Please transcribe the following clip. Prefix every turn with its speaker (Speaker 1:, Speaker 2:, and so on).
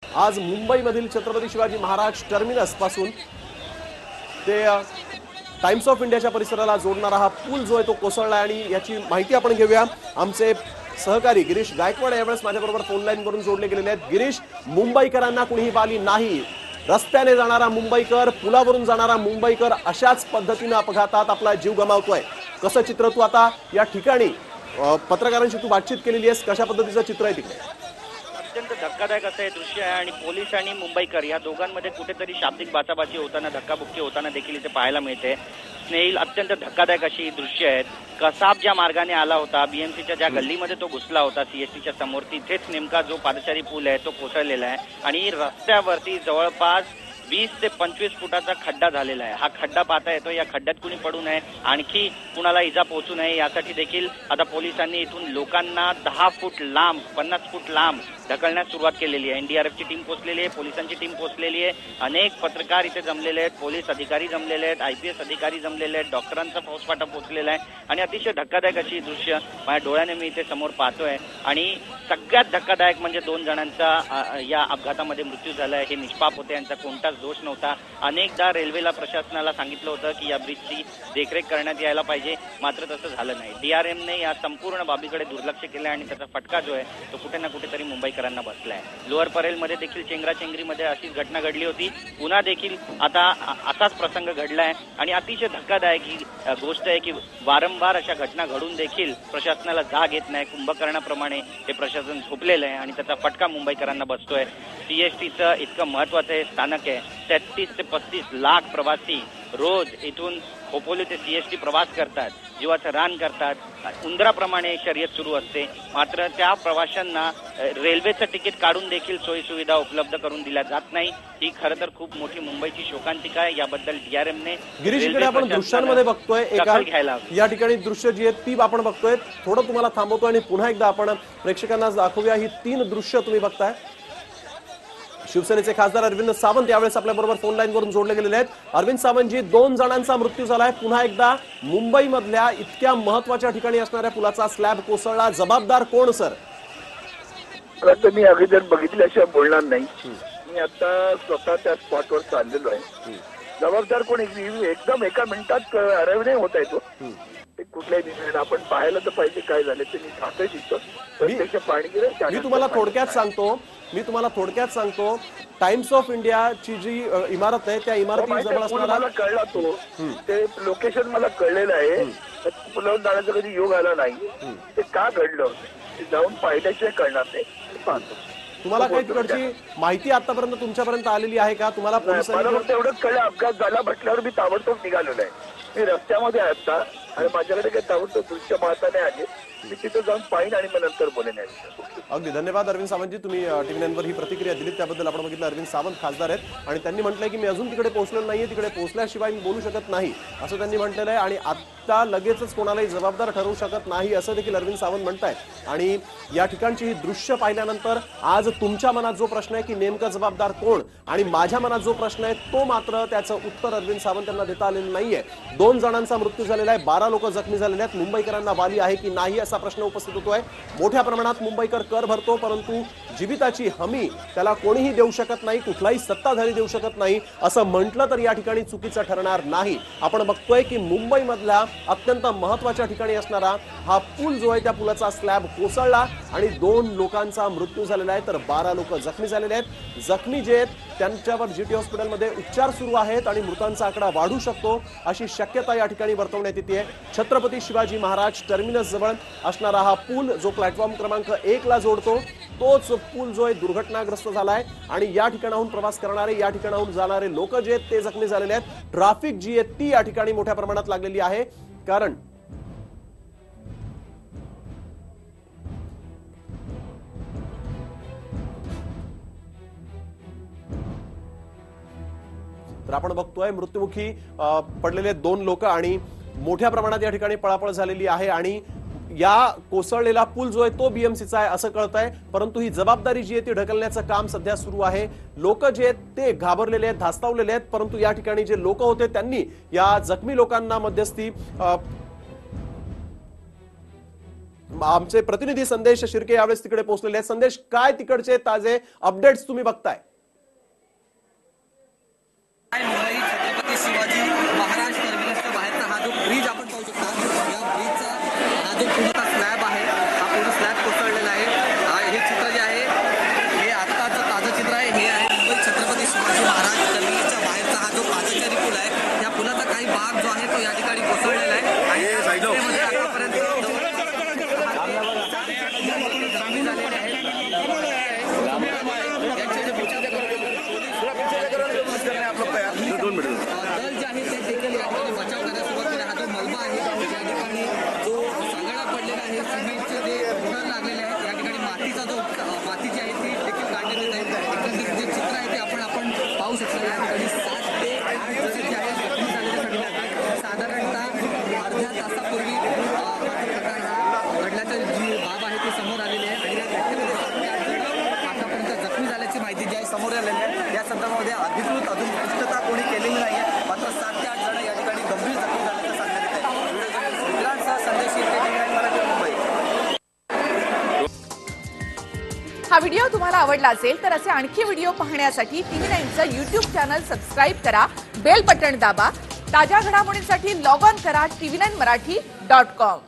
Speaker 1: आज मुंबईमधील छत्रपती शिवाजी महाराज टर्मिनस पासून ते टाइम्स ऑफ इंडियाच्या परिसराला जोडणारा हा पूल जो आहे तो कोसळला आणि याची माहिती आपण घेऊया। आमचे सहकारी गिरीश गायकवाड यावेळेस माझ्याबरोबर फोन लाईन वरून जोडले गेलेले आहेत। गिरीश, मुंबईकरांना कुणीही बाली नाही, रस्त्याने जाणारा मुंबईकर, पुलावरून जाणारा मुंबईकर अशाच पद्धतीने अपघातात आपला जीव गमावतोय। कसं चित्र तू आता या ठिकाणी पत्रकारांशी तू बातचीत केलेली आहेस, कशा पद्धतीचं चित्र आहे तिकडे?
Speaker 2: अत्यंत धक्कादायक असं हे दृश्य आहे आणि पोलीस आणि मुंबईकर या दोघांमध्ये कुठेतरी शाब्दिक बाचाबाची होताना, धक्काबुक्की होताना देखील इथे पाहायला मिळते। स्नेहिल, अत्यंत धक्कादायक अशी ही दृश्य आहेत। कसाब ज्या मार्गाने आला होता, बीएमसीच्या ज्या गल्लीमध्ये तो घुसला होता सीएसटीच्या समोर, तिथेच नेमका जो पादचारी पूल आहे तो कोसळलेला आहे आणि रस्त्यावरती जवळपास 20 ते 25 फुटाचा खड्डा झालेला आहे। हा खड्डा पाहता येतो, या खड्ड्यात कुणी पडू नये, आणखी कुणाला इजा पोहोचू नये यासाठी देखील आता पोलिसांनी इथून लोकांना 10 फूट लांब, 50 फूट लांब ढकलण्यास सुरुवात केलेली आहे। एनडीआरएफची टीम पोहोचलेली आहे, पोलिसांची टीम पोहोचलेली आहे, अनेक पत्रकार इथे जमलेले आहेत, पोलीस अधिकारी जमलेले आहेत, आयपीएस अधिकारी जमलेले आहेत, डॉक्टरांचा फौजफाटा पोहोचलेला आहे आणि अतिशय धक्कादायक अशी दृश्य माझ्या डोळ्याने मी इथे समोर पाहतोय। आणि सगळ्यात धक्कादायक म्हणजे 2 जणांचा या अपघातामध्ये मृत्यू झालाय। हे निष्पाप होते, यांचा कोणताच दोष नव्हता। अनेकदा रेल्वेला, प्रशासनाला सांगितलं होतं की या ब्रिजची देखरेख करण्यात यायला पाहिजे, मात्र तसं झालं नाही। डीआरएमने या संपूर्ण बाबीकडे दुर्लक्ष केलं आणि त्याचा फटका जो आहे तो कुठे ना कुठेतरी मुंबईकरांना बसलाय। लोअर परेलमध्ये देखील चेंगराचेंगरीमध्ये अशीच घटना घडली होती, पुन्हा देखील आता असाच प्रसंग घडलाय आणि अतिशय धक्कादायक ही गोष्ट आहे की वारंवार अशा घटना घडून देखील प्रशासनाला जाग येत नाही। कुंभकर्णाप्रमाणे हे प्रशासन झोपलेलं आहे आणि त्याचा फटका मुंबईकरांना बसतोय। सीएसटीचं इतकं महत्वाचं हे स्थानक आहे, 33 ते 35 लाख प्रवासी रोज इथून खोपोली ते सीएसटी प्रवास करतात, जीवाचं रान करतात, उंदराप्रमाणे शर्यत सुरू असते, मात्र त्या प्रवाशांना रेल्वेचं तिकीट काढून देखील सोयी सुविधा उपलब्ध करून दिल्या जात नाही। ही खरं तर खूप मोठी मुंबईची शोकांतिका आहे। याबद्दल डीआरएमने
Speaker 1: गिरीशकडे आपण दृश्यांमध्ये बघतोय, एका या ठिकाणी दृश्य जी आहेत ती आपण बघतोय। थोडं तुम्हाला थांबवतो आणि पुन्हा एकदा आपण प्रेक्षकांना दाखवूया ही 3 दृश्य तुम्ही बघताय। शिवसेनेचे खासदार अरविंद सावंत यावेळेस आपल्या बरोबर फोन लाईन वरून जोडले गेलेले आहेत। अरविंद सावंतजी, 2 जणांचा मृत्यू झालाय, पुन्हा एकदा मुंबईमधल्या इतक्या महत्त्वाच्या ठिकाणी असणाऱ्या पुलाचा स्लॅब कोसळला, जबाबदार कोण सर?
Speaker 3: आता मी अगोदर बघितल्याशिवाय बोलणार नाही। मी आता स्वतः त्या स्पॉटवर चाललेलो आहे। जबाबदार कोण एकदम एका मिनिटात अरेव्ह नाही होता येतो कुठल्याही निर्णय। आपण पाहायला तर पाहिजे काय झालं ते। मी खाते शिकतो प्रत्यक्ष पाणी गेलं।
Speaker 1: मी तुम्हाला थोडक्यात सांगतो टाइम्स ऑफ इंडियाची जी इमारत आहे त्या इमारतीजवळ असणारा
Speaker 3: मला कळला तो ते लोकेशन मला कळलेलं आहे। पुलावरून जाण्याचा कधी योग आला नाही, ते का घडलं ते जाऊन पाहिल्याशिवाय कळणार नाही।
Speaker 1: तुम्हाला काही तिकडची माहिती आतापर्यंत तुमच्यापर्यंत आलेली आहे का? तुम्हाला
Speaker 3: मला एवढंच कळलं अपघात झाला म्हटल्यावर मी ताबडतोब निघालेलो आहे। मी रस्त्यामध्ये आहे आता आणि माझ्याकडे काही ताबडतोब दृश्य पाहता नाही आले। मी तिथे जाऊन पाहिन आणि मग नंतर बोलेन।
Speaker 1: अगदी धन्यवाद अरविंद सावंतजी, तुम्ही टीव्ही 9 वर ही प्रतिक्रिया दिली त्याबद्दल आपण बघितलं। अरविंद सावंत खासदार आहेत आणि त्यांनी म्हटलंय की मी अजून तिकडे पोहोचलेलो नाहीये, तिकडे पोहोचल्याशिवाय मी बोलू शकत नाही असं त्यांनी म्हटलेलं आहे आणि आता लगेचच कोणालाही जबाबदार ठरवू शकत नाही असं देखील अरविंद सावंत म्हणतायत। आणि या ठिकाणची ही दृश्य पाहिल्यानंतर आज तुमच्या मनात जो प्रश्न आहे की नेमकं जबाबदार कोण, आणि माझ्या मनात जो प्रश्न आहे तो मात्र त्याचं उत्तर अरविंद सावंत यांना देता आलेलं नाहीये। 2 जणांचा मृत्यू झालेला आहे, 12 लोक जखमी झालेले आहेत। मुंबईकरांना वाली आहे की नाही असा प्रश्न उपस्थित होतोय। मोठ्या प्रमाणात मुंबईकर कर भरतो, परंतु जीविताची हमी त्याला कोणीही देऊ शकत नाही, कुठलाही सत्ताधारी देऊ शकत नाही असं म्हटलं तर या ठिकाणी चुकीचं ठरणार नाही। आपण बघतोय की मुंबईमधल्या अत्यंत महत्त्वाच्या ठिकाणी असणारा हा पूल जो आहे त्या पुलाचा स्लॅब कोसळला आणि 2 लोकांचा मृत्यू झालेला आहे, तर 12 लोक जखमी झालेले आहेत। जखमी जे आहेत त्यांच्यावर जीटी हॉस्पिटलमध्ये उपचार सुरू आहेत आणि मृतांचा आकडा वाढू शकतो अशी शक्यता या ठिकाणी वर्तवण्यात येते। छत्रपती शिवाजी महाराज टर्मिनस जवळ असणारा हा पूल जो प्लॅटफॉर्म क्रमांक 1 ला जोडतो तोच पूल जो आहे दुर्घटनाग्रस्त झालाय आणि या ठिकाणाहून प्रवास करणारे, या ठिकाणाहून जाणारे लोक जे आहेत ते जखमी झालेले आहेत। ट्रॅफिक जी आहे ती या ठिकाणी मोठ्या प्रमाणात लागलेली आहे, कारण तर आपण बघतोय मृत्युमुखी पडलेले 2 लोक आणि मोठ्या प्रमाणात या ठिकाणी पळापळ झालेली आहे आणि या कोसळलेला पूल जो आहे तो बीएमसीचा आहे असं कळतंय, परंतु ही जबाबदारी जी आहे ती ढकलण्याचं काम सध्या सुरू आहे। लोक जे आहेत ते घाबरलेले आहेत, धास्तावलेले आहेत, परंतु या ठिकाणी जे लोक होते त्यांनी या जखमी लोकांना मध्यस्थी आमचे प्रतिनिधी संदेश शिर्के यावेळेस तिकडे पोहोचलेले आहेत. संदेश, काय तिकडचे ताजे अपडेट्स तुम्ही बघताय?
Speaker 4: मुंबई छत्रपती शिवाजी महाराज टर्मिनसच्या बाहेरचा हा जो ब्रिज आपण पाहू शकता, या ब्रिजचा हा जो पूर्ण स्लॅब आहे, हा पूर्ण स्लॅब कोसळलेला आहे. हे चित्र जे आहे हे आत्ताचं ताजं चित्र आहे. हे आहे मुंबई छत्रपती शिवाजी महाराज टर्मिनसच्या बाहेरचा हा जो पादचारी पूल आहे, या पुलाचा काही भाग जो आहे तो या ठिकाणी कोसळलेला आहे आणि यामध्ये आतापर्यंत जखमी झालेले आहेत. दल जे आहे ते देखील या ठिकाणी बचाव करायला सुरुवात केली. हा जो मलबा आहे या ठिकाणी जो सांगाडा पडलेला आहे, सिमेंटचे जे बुडर लागलेले आहेत, या ठिकाणी मातीचा जो माती जी आहे ती देखील काढण्यात येत आहे. एकंदरीत जे चित्र आहे ते आपण पाहू शकतो. या ठिकाणी 7 ते 8 जण जे आहे जखमी झालेले घडले. साधारणतः अर्ध्या तासापूर्वी हा प्रकार हा घडल्याची जी बाब आहे ती समोर आलेली आहे आणि या घटनेमध्ये 7 ते 8 जण आतापर्यंत जखमी झाल्याची माहिती जी आहे समोर आलेली आहे. या संदर्भामध्ये अधिकृत अजून पुष्टता कोणी केलेली नाही आहे, मात्र 7 ते 8 जण या ठिकाणी गंभीर जखमी झाल्याचं सांगण्यात येत आहे. विक्रांतसह संदेश शिर्के, टीव्ही मराठी, मुंबई.
Speaker 5: हा व्हिडिओ तुम्हाला आवडला असेल तर असे आणखी व्हिडिओ पाहण्यासाठी TV9चं YouTube चॅनल सबस्क्राईब करा, बेल बटण दाबा. ताज्या घडामोडींसाठी लॉग ऑन करा tv9marathi.com.